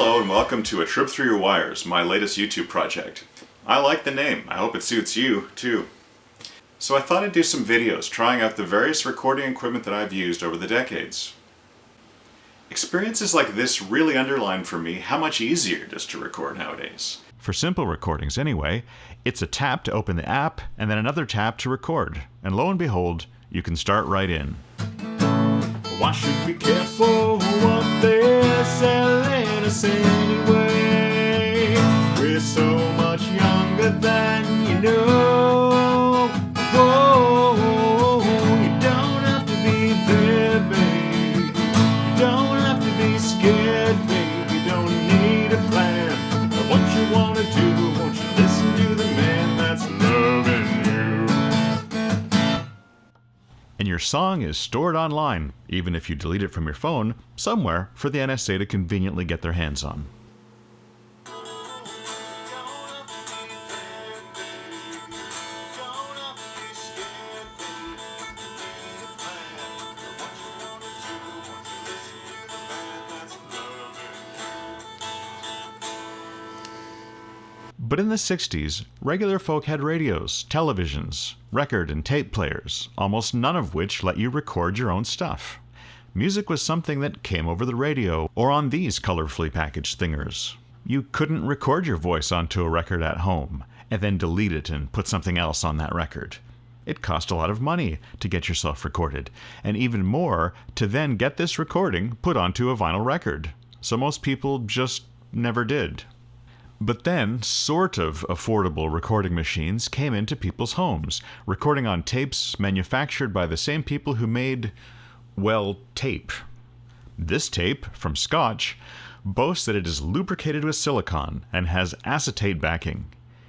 Hello and welcome to A Trip Through Your Wires, my latest YouTube project. I like the name. I hope it suits you, too. So I thought I'd do some videos trying out the various recording equipment that I've used over the decades. Experiences like this really underline for me how much easier it is to record nowadays. For simple recordings anyway, it's a tap to open the app and then another tap to record. And lo and behold, you can start right in. Why should we be careful what they're selling us anyway? We're so much younger than you know. Whoa, you don't have to be there, babe. You don't have to be scared, babe. You don't need a plan of what you want to do. Won't you listen to the man that's loving you? And your song is stored online, even if you delete it from your phone, somewhere for the NSA to conveniently get their hands on. But in the 60s, regular folk had radios, televisions, record and tape players, almost none of which let you record your own stuff. Music was something that came over the radio or on these colorfully packaged thingers. You couldn't record your voice onto a record at home and then delete it and put something else on that record. It cost a lot of money to get yourself recorded, and even more to then get this recording put onto a vinyl record. So most people just never did. But then, sort of affordable recording machines came into people's homes, recording on tapes manufactured by the same people who made, well, tape. This tape, from Scotch, boasts that it is lubricated with silicone and has acetate backing.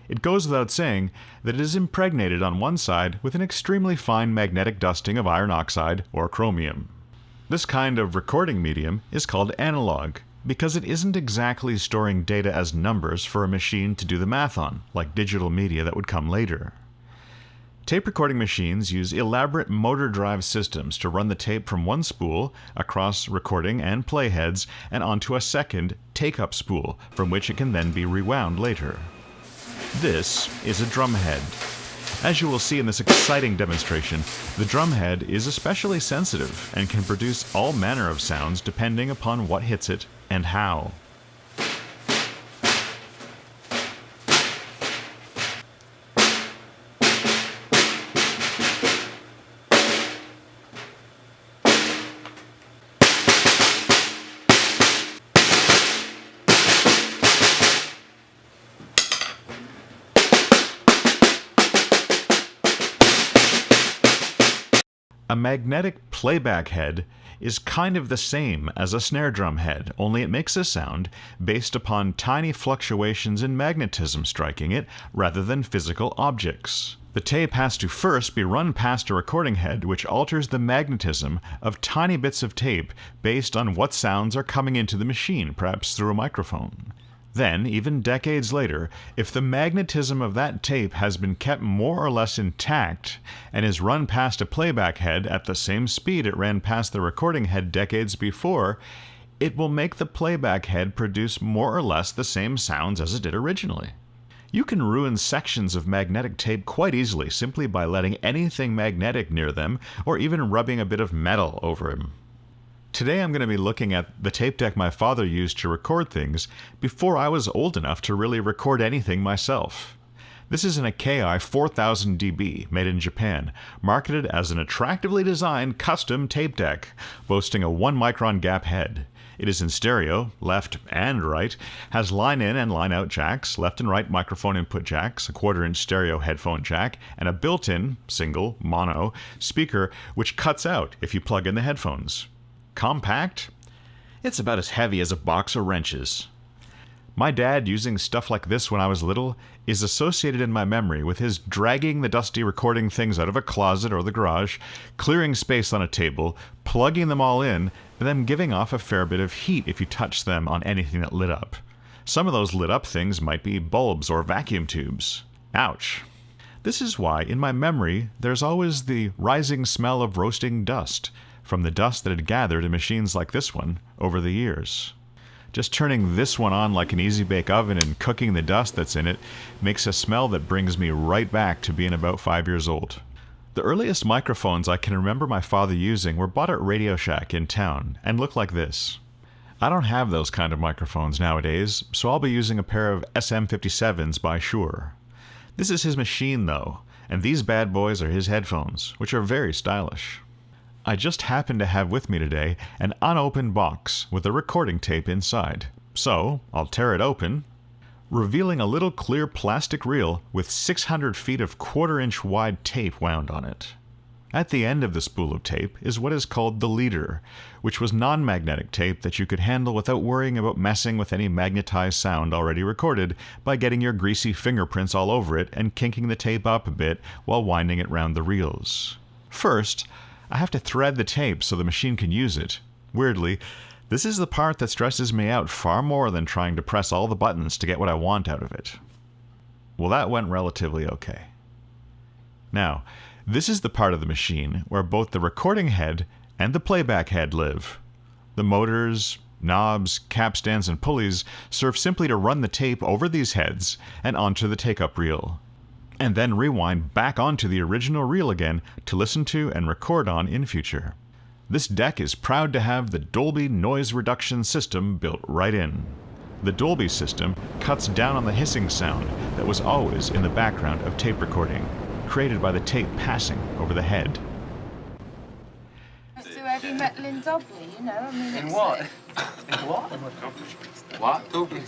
It goes without saying that it is impregnated on one side with an extremely fine magnetic dusting of iron oxide or chromium. This kind of recording medium is called analog, because it isn't exactly storing data as numbers for a machine to do the math on, like digital media that would come later. Tape recording machines use elaborate motor drive systems to run the tape from one spool across recording and playheads and onto a second take-up spool, from which it can then be rewound later. This is a drumhead. As you will see in this exciting demonstration, the drumhead is especially sensitive and can produce all manner of sounds depending upon what hits it and how. A magnetic playback head is kind of the same as a snare drum head, only it makes a sound based upon tiny fluctuations in magnetism striking it rather than physical objects. The tape has to first be run past a recording head which alters the magnetism of tiny bits of tape based on what sounds are coming into the machine, perhaps through a microphone. Then, even decades later, if the magnetism of that tape has been kept more or less intact and is run past a playback head at the same speed it ran past the recording head decades before, it will make the playback head produce more or less the same sounds as it did originally. You can ruin sections of magnetic tape quite easily simply by letting anything magnetic near them or even rubbing a bit of metal over them. Today I'm going to be looking at the tape deck my father used to record things before I was old enough to really record anything myself. This is an AKAI 4000 dB made in Japan, marketed as an attractively designed custom tape deck, boasting a 1 micron gap head. It is in stereo, left and right, has line-in and line-out jacks, left and right microphone input jacks, a 1/4-inch stereo headphone jack, and a built-in, single, mono, speaker which cuts out if you plug in the headphones. Compact? It's about as heavy as a box of wrenches. My dad using stuff like this when I was little is associated in my memory with his dragging the dusty recording things out of a closet or the garage, clearing space on a table, plugging them all in, and then giving off a fair bit of heat if you touched them on anything that lit up. Some of those lit up things might be bulbs or vacuum tubes. Ouch. This is why, in my memory, there's always the rising smell of roasting dust, from the dust that had gathered in machines like this one over the years. Just turning this one on like an easy bake oven and cooking the dust that's in it makes a smell that brings me right back to being about 5 years old. The earliest microphones I can remember my father using were bought at Radio Shack in town and look like this. I don't have those kind of microphones nowadays, so I'll be using a pair of SM57s by Shure. This is his machine though, and these bad boys are his headphones, which are very stylish. I just happen to have with me today an unopened box with a recording tape inside, so I'll tear it open, revealing a little clear plastic reel with 600 feet of quarter-inch wide tape wound on it. At the end of the spool of tape is what is called the leader, which was non-magnetic tape that you could handle without worrying about messing with any magnetized sound already recorded by getting your greasy fingerprints all over it and kinking the tape up a bit while winding it round the reels. First, I have to thread the tape so the machine can use it. Weirdly, this is the part that stresses me out far more than trying to press all the buttons to get what I want out of it. Well, that went relatively okay. Now, this is the part of the machine where both the recording head and the playback head live. The motors, knobs, capstans, and pulleys serve simply to run the tape over these heads and onto the take-up reel, and then rewind back onto the original reel again to listen to and record on in future. This deck is proud to have the Dolby noise reduction system built right in. The Dolby system cuts down on the hissing sound that was always in the background of tape recording, created by the tape passing over the head. Let's do heavy metal in Dobley, you know, I mean... In what? In what? What? Dublin?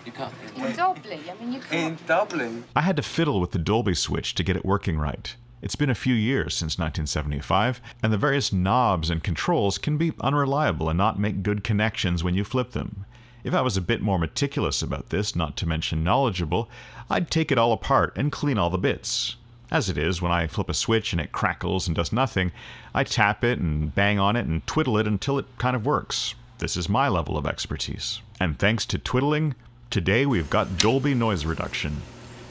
You can't. In Dobley, I mean, you can't... In Dublin? I had to fiddle with the Dolby switch to get it working right. It's been a few years since 1975, and the various knobs and controls can be unreliable and not make good connections when you flip them. If I was a bit more meticulous about this, not to mention knowledgeable, I'd take it all apart and clean all the bits. As it is, when I flip a switch and it crackles and does nothing, I tap it and bang on it and twiddle it until it kind of works. This is my level of expertise. And thanks to twiddling, today we've got Dolby noise reduction.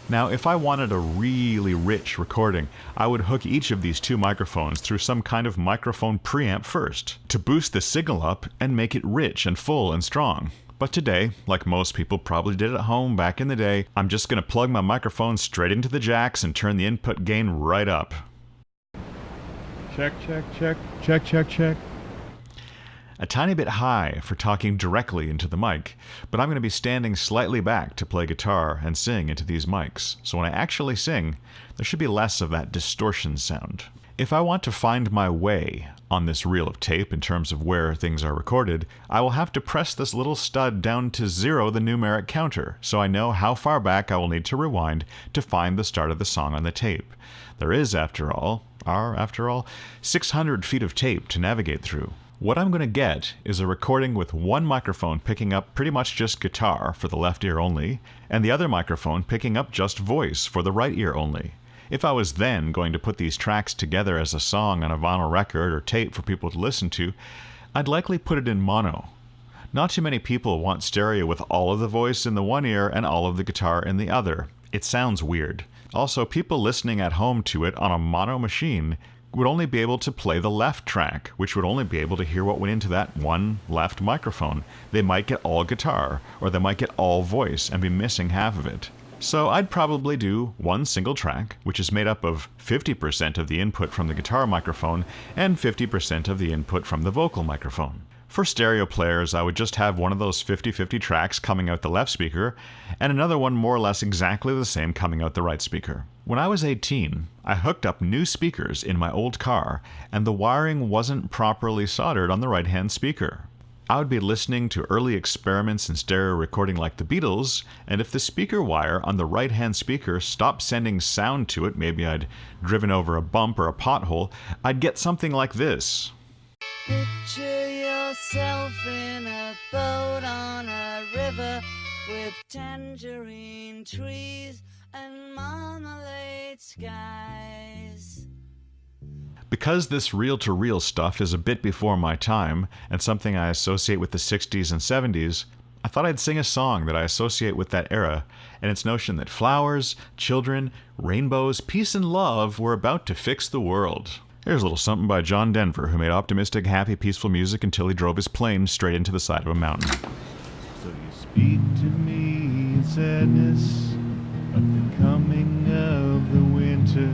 Now, if I wanted a really rich recording, I would hook each of these two microphones through some kind of microphone preamp first, to boost the signal up and make it rich and full and strong. But today, like most people probably did at home back in the day, I'm just going to plug my microphone straight into the jacks and turn the input gain right up. Check, check, check, check, check, check. A tiny bit high for talking directly into the mic, but I'm going to be standing slightly back to play guitar and sing into these mics, so when I actually sing, there should be less of that distortion sound. If I want to find my way on this reel of tape in terms of where things are recorded, I will have to press this little stud down to 0 the numeric counter, so I know how far back I will need to rewind to find the start of the song on the tape. There is, after all, 600 feet of tape to navigate through. What I'm going to get is a recording with one microphone picking up pretty much just guitar for the left ear only, and the other microphone picking up just voice for the right ear only. If I was then going to put these tracks together as a song on a vinyl record or tape for people to listen to, I'd likely put it in mono. Not too many people want stereo with all of the voice in the one ear and all of the guitar in the other. It sounds weird. Also, people listening at home to it on a mono machine would only be able to play the left track, which would only be able to hear what went into that one left microphone. They might get all guitar, or they might get all voice and be missing half of it. So I'd probably do one single track, which is made up of 50% of the input from the guitar microphone and 50% of the input from the vocal microphone. For stereo players, I would just have one of those 50-50 tracks coming out the left speaker, and another one more or less exactly the same coming out the right speaker. When I was 18, I hooked up new speakers in my old car, and the wiring wasn't properly soldered on the right-hand speaker. I would be listening to early experiments in stereo recording like the Beatles, and if the speaker wire on the right-hand speaker stopped sending sound to it, maybe I'd driven over a bump or a pothole, I'd get something like this. Picture yourself in a boat on a river with tangerine trees and marmalade skies. Because this reel-to-reel stuff is a bit before my time, and something I associate with the 60s and 70s, I thought I'd sing a song that I associate with that era, and its notion that flowers, children, rainbows, peace and love were about to fix the world. Here's a little something by John Denver, who made optimistic, happy, peaceful music until he drove his plane straight into the side of a mountain. sadness of the coming of the winter.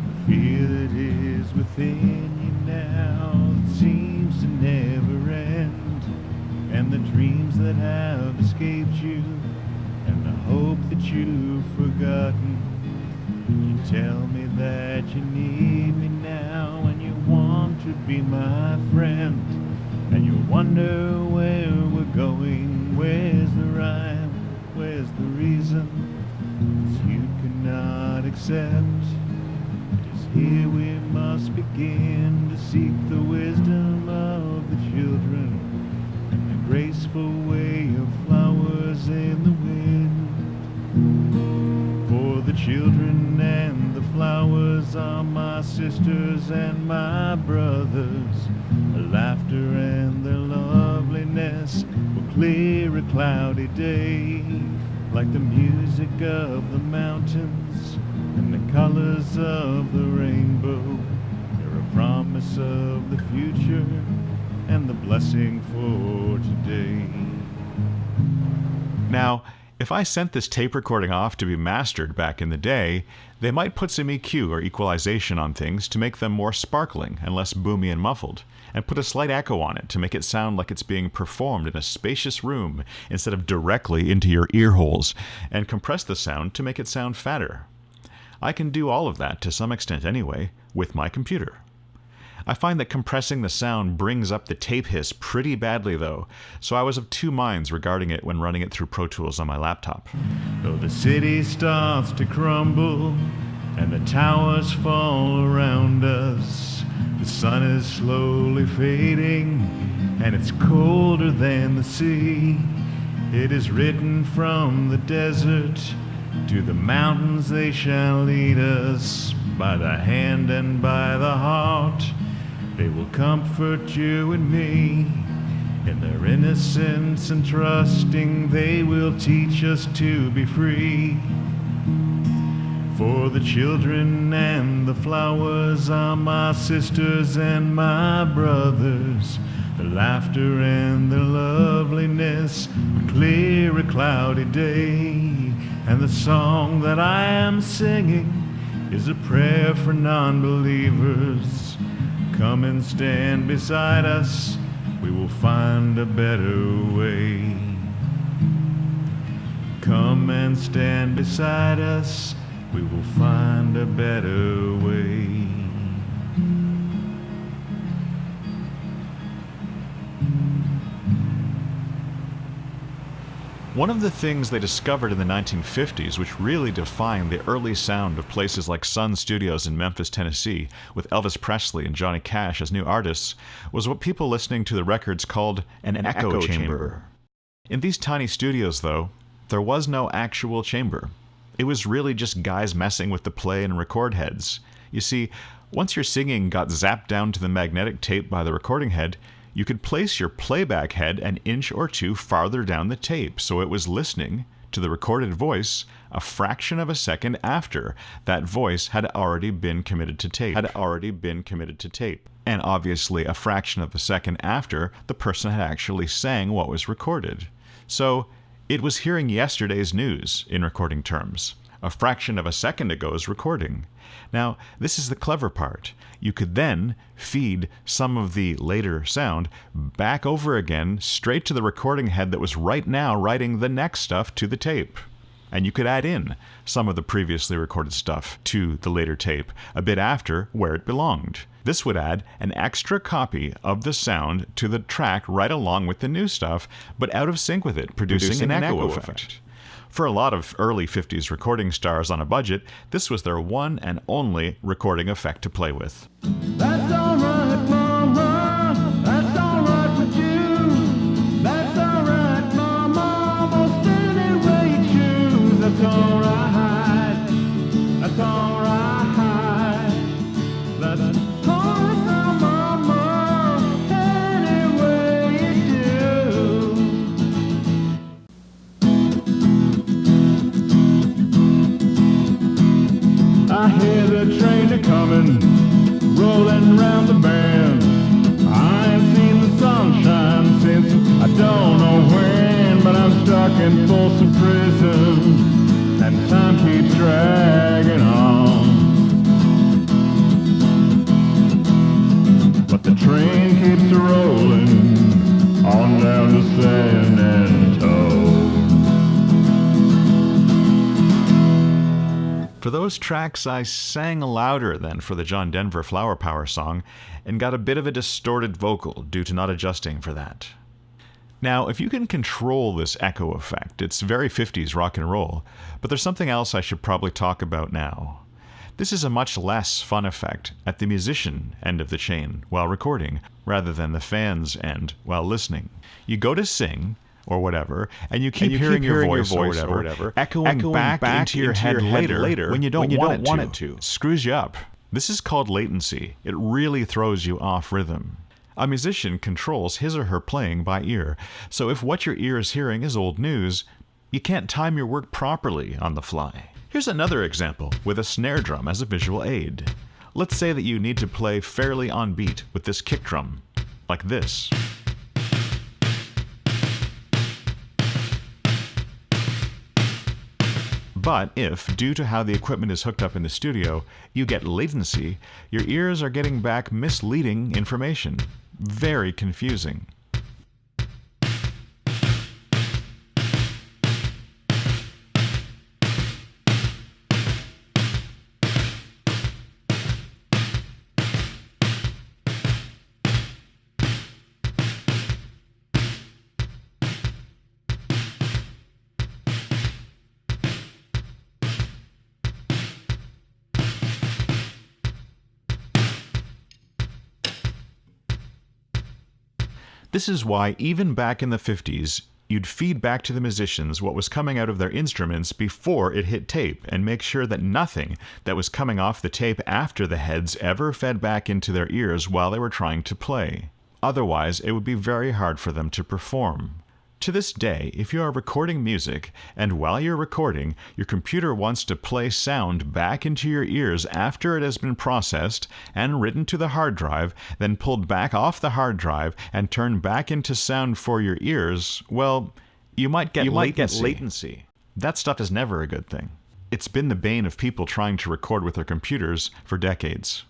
The fear that is within you now that seems to never end, and the dreams that have escaped you, and the hope that you've forgotten. You tell me that you need me now, and you want to be my friend, and you wonder where we're going, where's the rhyme, where's the reason that you cannot accept. It is here we must begin to seek the wisdom of the children, and the graceful way of flowers in the wind. For the children and the flowers are my sisters and my brothers. Their laughter and their loveliness will clear a cloudy day, like the music of the mountains and the colors of the rainbow. They're a promise of the future and the blessing for today. Now, if I sent this tape recording off to be mastered back in the day, they might put some EQ or equalization on things to make them more sparkling and less boomy and muffled, and put a slight echo on it to make it sound like it's being performed in a spacious room instead of directly into your ear holes, and compress the sound to make it sound fatter. I can do all of that to some extent anyway, with my computer. I find that compressing the sound brings up the tape hiss pretty badly though, so I was of two minds regarding it when running it through Pro Tools on my laptop. Though the city starts to crumble and the towers fall around us, the sun is slowly fading and it's colder than the sea. It is written from the desert to the mountains, they shall lead us by the hand and by the heart. They will comfort you and me. In their innocence and trusting, they will teach us to be free. For the children and the flowers are my sisters and my brothers. The laughter and the loveliness will clear a cloudy day. And the song that I am singing is a prayer for non-believers. Come and stand beside us, we will find a better way. Come and stand beside us, we will find a better way. One of the things they discovered in the 1950s, which really defined the early sound of places like Sun Studios in Memphis, Tennessee, with Elvis Presley and Johnny Cash as new artists, was what people listening to the records called an echo chamber. In these tiny studios, though, there was no actual chamber. It was really just guys messing with the play and record heads. You see, once your singing got zapped down to the magnetic tape by the recording head, you could place your playback head an inch or two farther down the tape, so it was listening to the recorded voice a fraction of a second after that voice had already been committed to tape. And obviously a fraction of a second after the person had actually sang what was recorded. So it was hearing yesterday's news in recording terms. A fraction of a second ago's recording. Now, this is the clever part. You could then feed some of the later sound back over again straight to the recording head that was right now writing the next stuff to the tape. And you could add in some of the previously recorded stuff to the later tape a bit after where it belonged. This would add an extra copy of the sound to the track right along with the new stuff, but out of sync with it, producing an echo effect. For a lot of early 50s recording stars on a budget, this was their one and only recording effect to play with. That's all right, Mama. That's all right with you. That's all right, Mama. Most any way you choose. That's all right. That's all right. That's all right, Mama. Any way you do. I hear the train a-comin', rolling round the bend. I ain't seen the sunshine since I don't know when. but I'm stuck in Folsom Prison, and time keeps dragging on. But the train keeps rolling on down to San Antonio. For those tracks, I sang louder than for the John Denver Flower Power song and got a bit of a distorted vocal due to not adjusting for that. Now, if you can control this echo effect, it's very 50s rock and roll, but there's something else I should probably talk about now. This is a much less fun effect at the musician end of the chain while recording, rather than the fans end while listening. You go to sing, or whatever, and you keep hearing your voice or whatever echoing back into your head later when you don't want it to. Screws you up. This is called latency. It really throws you off rhythm. A musician controls his or her playing by ear, so if what your ear is hearing is old news, you can't time your work properly on the fly. Here's another example with a snare drum as a visual aid. Let's say that you need to play fairly on beat with this kick drum, like this. But if, due to how the equipment is hooked up in the studio, you get latency, your ears are getting back misleading information. Very confusing. This is why, even back in the 50s, you'd feed back to the musicians what was coming out of their instruments before it hit tape, and make sure that nothing that was coming off the tape after the heads ever fed back into their ears while they were trying to play. Otherwise, it would be very hard for them to perform. To this day, if you are recording music, and while you're recording, your computer wants to play sound back into your ears after it has been processed and written to the hard drive, then pulled back off the hard drive and turned back into sound for your ears, well, you might get latency. That stuff is never a good thing. It's been the bane of people trying to record with their computers for decades.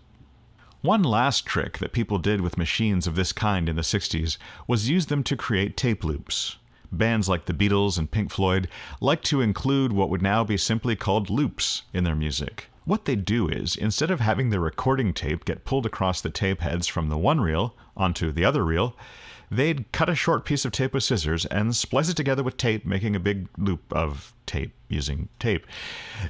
One last trick that people did with machines of this kind in the 60s was use them to create tape loops. Bands like the Beatles and Pink Floyd like to include what would now be simply called loops in their music. What they do is, instead of having the recording tape get pulled across the tape heads from the one reel onto the other reel, they'd cut a short piece of tape with scissors and splice it together with tape, making a big loop of tape using tape.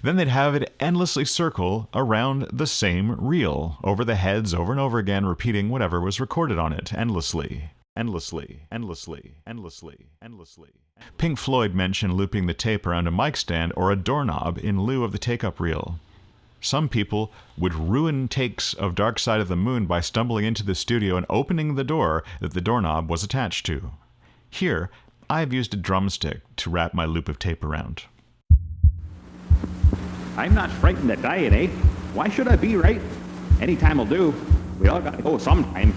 Then they'd have it endlessly circle around the same reel, over the heads over and over again, repeating whatever was recorded on it endlessly. Pink Floyd mentioned looping the tape around a mic stand or a doorknob in lieu of the take-up reel. Some people would ruin takes of Dark Side of the Moon by stumbling into the studio and opening the door that the doorknob was attached to. Here, I've used a drumstick to wrap my loop of tape around. I'm not frightened of dying, eh? Why should I be, right? Any time will do. We all gotta go sometime.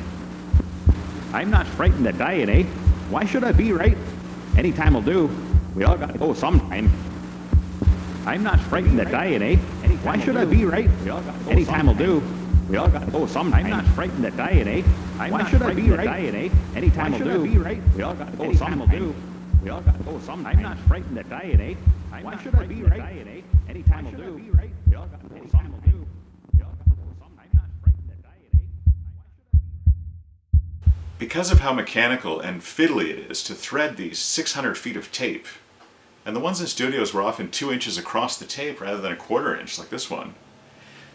I'm not frightened of dying, eh? Why should I be, right? Any time will do. We all gotta go sometime. I'm not frightened of dying, eh? Why should I be, right? Any time will do. We all gotta go sometime. I'm not frightened of dying, eh? Why should I be, right? Any time will do. We all gotta go sometime. We all gotta go sometime. I'm not frightened of dying, eh? Why should I be, right? Any time will do. We all gotta go sometime. Because of how mechanical and fiddly it is to thread these 600 feet of tape, and the ones in studios were often 2 inches across the tape rather than a quarter inch like this one,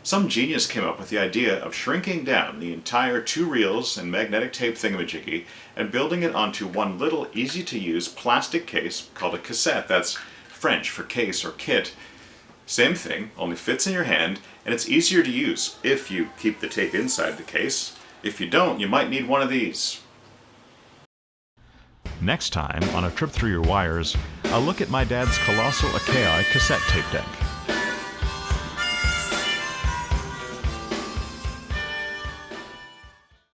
some genius came up with the idea of shrinking down the entire 2 reels and magnetic tape thingamajiggy and building it onto one little easy-to-use plastic case called a cassette. That's French for case or kit. Same thing, only fits in your hand, and it's easier to use if you keep the tape inside the case. If you don't, you might need one of these. Next time, on a trip through your wires, I'll look at my dad's colossal AKAI cassette tape deck.